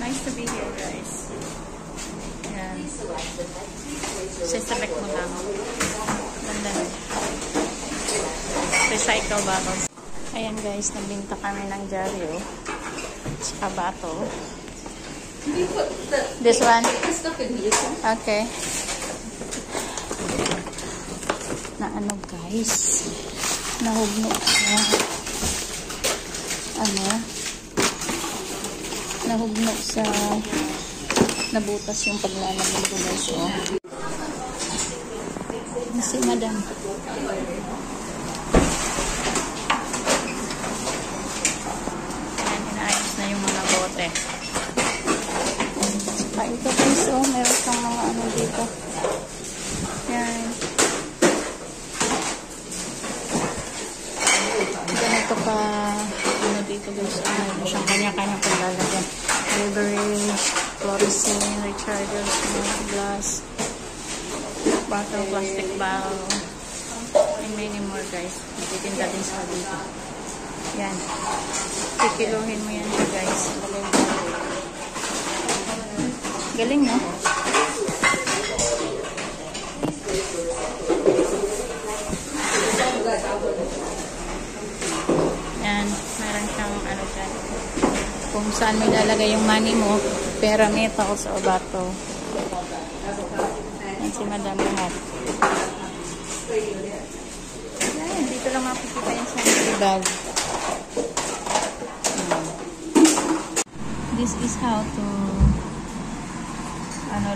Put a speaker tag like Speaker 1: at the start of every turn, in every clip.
Speaker 1: Nice to be here, guys. Yan. Siselect mo lang. Ganda. Recycle bottles. Ayan guys, nagbinta kami ng dyaryo. Saka bato. This one? Okay. Na ano guys? Nahugno siya. Ano? Nahugno sa nabutas yung paglalagay ko guys. Oh. Si madam. Ayan, inaayos na yung mga bote. Saka ito guys, oh, meron kang mga ano dito. Yan. Ganito pa ano dito guys. Ano siyang kanya-kanya paglalagay. Beverage, fluorescent, rechargers, glass, bottle, plastic bottle, and many more guys. Nagtitinda din sa dito. Yan. Kikiluhin mo yan guys. Galing, no? Yan. Meron siyang ano dyan. Kung saan may lalagay yung money mo, pera, metals, o bato. Yan si madam lahat. Yan, dito lang makikita yung sanitary bag. This is how to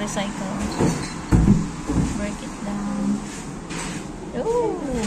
Speaker 1: recycle. Break it down. Oh!